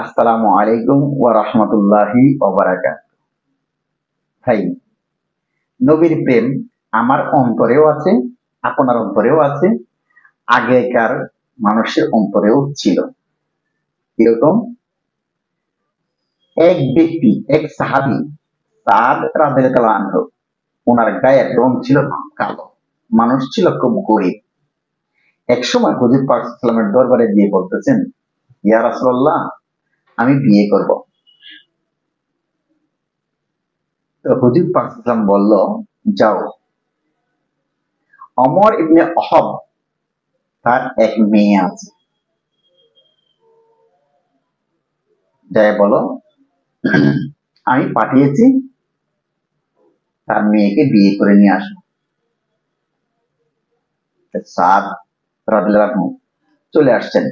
আসসালামু আলাইকুম ওয়া রাহমাতুল্লাহি ওয়া বারাকাতুহু। ভাই, নবীর প্রেম আমার অন্তরেও আছে, আপনার অন্তরেও আছে, আগেকার মানুষের অন্তরেও ছিল। এরকম এক ব্যক্তি, এক সাহাবী সাদ রাদিয়াল্লাহু আনহু, ওনার গায়ের রং ছিল কালো, মানুষ ছিল খুব গরিব। একসময় হুজুর পাক সাল্লাল্লাহু আলাইহি ওয়াসাল্লামের দরবারে গিয়ে বলতেছেন, ইয়া রাসূলুল্লাহ, আমি বিয়ে করব। তো হুজুর পাক সাল্লাল্লাহু আলাইহি ওয়াসাল্লাম বলল, যাও। ওমর ইবনে ওহব, তার এক মেয়ে আছে, যাই বলো আমি পাঠিয়েছি, তার মেয়েকে বিয়ে করে নিয়ে আসো। সাদ রাদিয়াল্লাহু আনহু চলে আসছেন।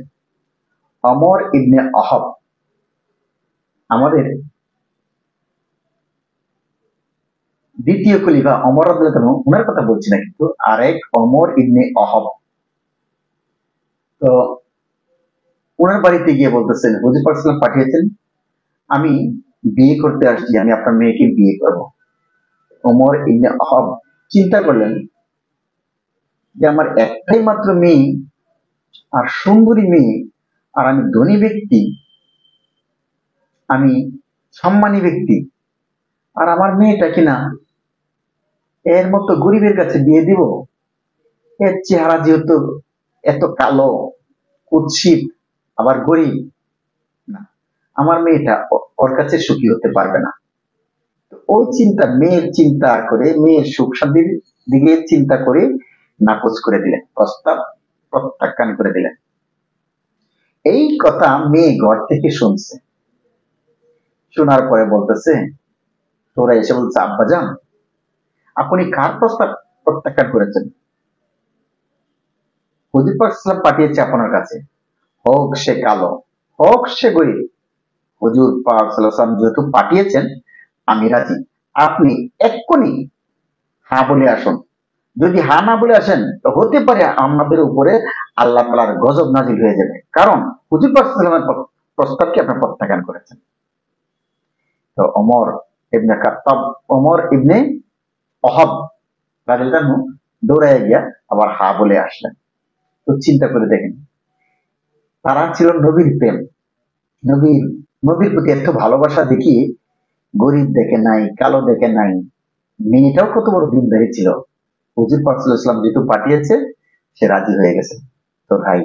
ওমর ইবনে ওহব, আমাদের দ্বিতীয় খলিফা ওমর রাদিয়াল্লাহু আনহু, ওনার কথা বলছি না, কিন্তু আরেক ওমর ইবনে ওহব। তো ওনার বাড়িতে গিয়ে বলতেছেন, হুজুর পাক সাল্লাল্লাহু আলাইহি ওয়াসাল্লাম পাঠিয়েছেন, আমি বিয়ে করতে আসছি, আমি আপনার মেয়েকে বিয়ে করব। ওমর ইবনে ওহব চিন্তা করলেন যে আমার একটাই মাত্র মেয়ে, আর সুন্দরী মেয়ে, আর আমি ধনী ব্যক্তি, আমি সম্মানী ব্যক্তি, আর আমার মেয়েটা কিনা এর মতো গরিবের কাছে বিয়ে দিব? এর চেহারা যেহেতু এত কালো, কুৎসিত, আবার গরিব, না, আমার মেয়েটা ওর কাছে সুখী হতে পারবে না। ওই চিন্তা, মেয়ের চিন্তা করে, মেয়ের সুখ শান্তির দিকে চিন্তা করে নাকচ করে দিলেন, প্রস্তাব প্রত্যাখ্যান করে দিলেন। এই কথা মেয়ে ঘর থেকে শুনছে, শোনার পরে বলতেছে, তোরা এসে বলছে, আব্বাজান, আপনি কার প্রস্তাব প্রত্যাখ্যান করেছেন? হুজুর পাক সাল্লাল্লাহু আলাইহি ওয়াসাল্লাম পাঠিয়েছে আপনার কাছে, হোক সে কালো, হোক সে গরিব, হুজুর পাক সাল্লাল্লাহু আলাইহি ওয়াসাল্লাম যেহেতু পাঠিয়েছেন, আমি রাজি। আপনি এক্ষুনি হ্যাঁ বলে আসুন। যদি হ্যাঁ না বলে আসেন, তো হতে পারে আমাদের উপরে আল্লাহ তাআলার গজব নাজিল হয়ে যাবে, কারণ হুজুর পাক সাল্লাল্লাহু আলাইহি ওয়াসাল্লামের প্রস্তাবকে আপনি প্রত্যাখ্যান করেছেন। তো ওমর ইবনে ওহব রাদিয়াল্লাহু আনহু দৌড়ায় গিয়া আবার হা বলে আসলেন। তো চিন্তা করে দেখেন, তারা ছিল নবীর প্রেম, নবীর নবীর প্রতি এত ভালোবাসা দেখিয়ে গরিব দেখে নাই, কালো দেখে নাই, মেয়েটাও কত বড় দিনদারি ছিল। হুজুর পাক সাল্লাল্লাহু আলাইহি ওয়াসাল্লাম যেহেতু পাঠিয়েছে, সে রাজি হয়ে গেছে। তো ভাই,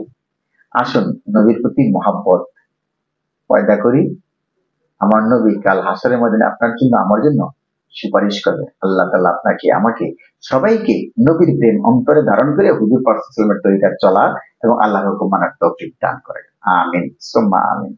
আসুন নবীর প্রতি মহাব্বত পয়দা করি। আমার নবী কাল হাসরের ময়দানে আপনার জন্য, আমার জন্য সুপারিশ করবে। আল্লাহ তাআলা আপনাকে, আমাকে, সবাইকে নবীর প্রেম অন্তরে ধারণ করে হুজুর পাক সাল্লাল্লাহু আলাইহি ওয়াসাল্লামের তরিকায় চলা এবং আল্লাহর হুকুম মানার তৌফিক দান করেন। আমিন সুম্মা আমিন।